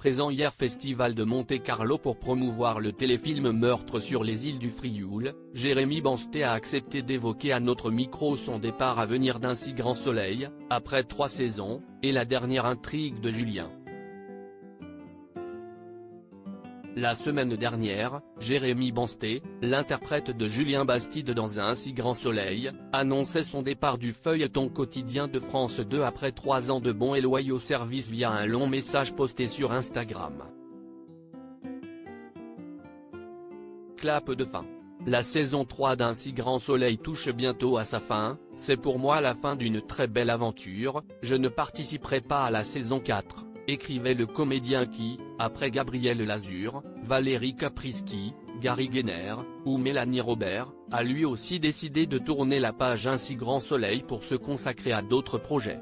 présent hier Festival de Monte-Carlo pour promouvoir le téléfilm Meurtre sur les îles du Frioul, Jérémy Bansté a accepté d'évoquer à notre micro son départ à venir d'un si grand soleil, après 3 saisons, et la dernière intrigue de Julien. La semaine dernière, Jérémy Bansté, l'interprète de Julien Bastide dans Un si grand soleil, annonçait son départ du feuilleton quotidien de France 2 après 3 ans de bons et loyaux services via un long message posté sur Instagram. Clap de fin. La saison 3 d'Un si grand soleil touche bientôt à sa fin, c'est pour moi la fin d'une très belle aventure, je ne participerai pas à la saison 4. Écrivait le comédien qui, après Gabriel Lazur, Valérie Caprisky, Gary Guéner, ou Mélanie Robert, a lui aussi décidé de tourner la page Un si grand soleil pour se consacrer à d'autres projets.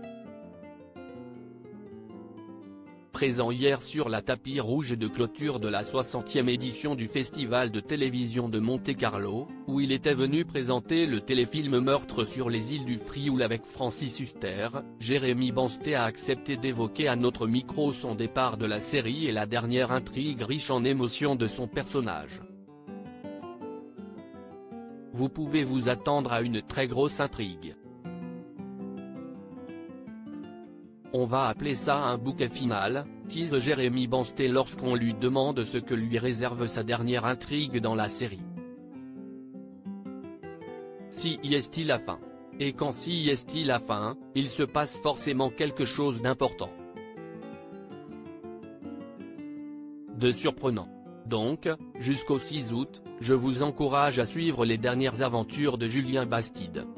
Présent hier sur la tapis rouge de clôture de la 60e édition du Festival de télévision de Monte-Carlo, où il était venu présenter le téléfilm Meurtre sur les îles du Frioul avec Francis Huster, Jérémy Bansté a accepté d'évoquer à notre micro son départ de la série et la dernière intrigue riche en émotions de son personnage. Vous pouvez vous attendre à une très grosse intrigue. On va appeler ça un bouquet final, tease Jérémy Bansté lorsqu'on lui demande ce que lui réserve sa dernière intrigue dans la série. Si y est-il la fin. Et quand si y est-il la fin, il se passe forcément quelque chose d'important. De surprenant. Donc, jusqu'au 6 août, je vous encourage à suivre les dernières aventures de Julien Bastide.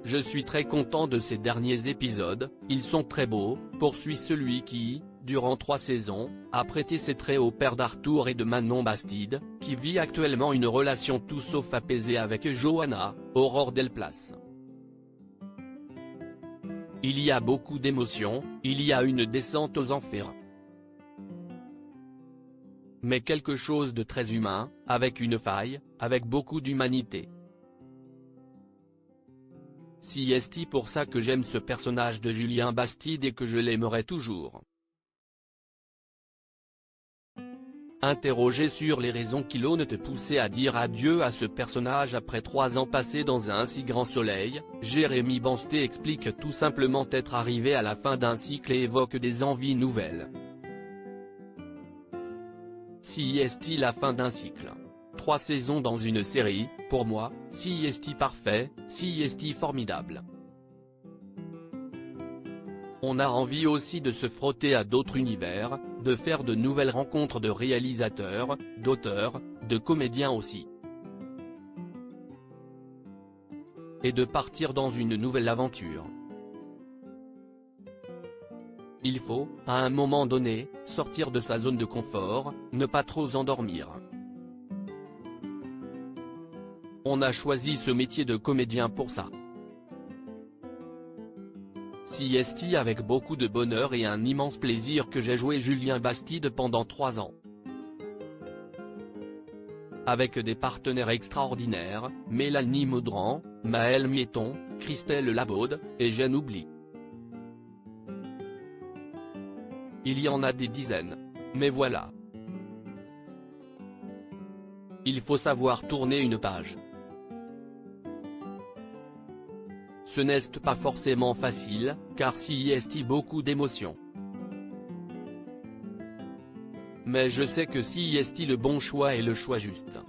Je suis très content de ces derniers épisodes, ils sont très beaux, poursuit celui qui, durant 3 saisons, a prêté ses traits au père d'Arthur et de Manon Bastide, qui vit actuellement une relation tout sauf apaisée avec Johanna, Aurore Delplace. Il y a beaucoup d'émotions, il y a une descente aux enfers. Mais quelque chose de très humain, avec une faille, avec beaucoup d'humanité. Si est-il pour ça que j'aime ce personnage de Julien Bastide et que je l'aimerai toujours. Interrogé sur les raisons qui l'ont te poussé à dire adieu à ce personnage après 3 ans passés dans Un si grand soleil, Jérémy Bansté explique tout simplement être arrivé à la fin d'un cycle et évoque des envies nouvelles. Si est-il la fin d'un cycle. 3 saisons dans une série, pour moi, si est-il parfait, si est-il formidable. On a envie aussi de se frotter à d'autres univers, de faire de nouvelles rencontres de réalisateurs, d'auteurs, de comédiens aussi. Et de partir dans une nouvelle aventure. Il faut, à un moment donné, sortir de sa zone de confort, ne pas trop s'endormir. On a choisi ce métier de comédien pour ça. Si est-il avec beaucoup de bonheur et un immense plaisir que j'ai joué Julien Bastide pendant 3 ans. Avec des partenaires extraordinaires, Mélanie Maudran, Maëlle Miéton, Christelle Labaude, et j'en oublie. Il y en a des dizaines. Mais voilà. Il faut savoir tourner une page. Ce n'est pas forcément facile, car s'il y a beaucoup d'émotions. Mais je sais que s'il y a le bon choix et le choix juste.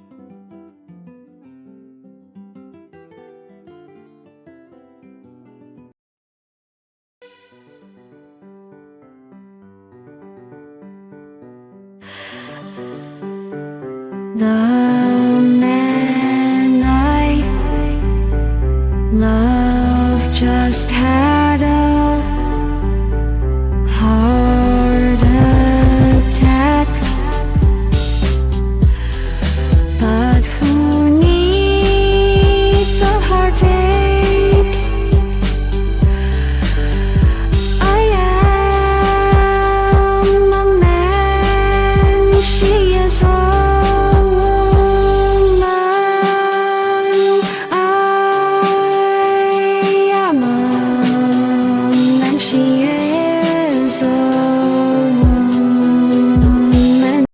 The man I love just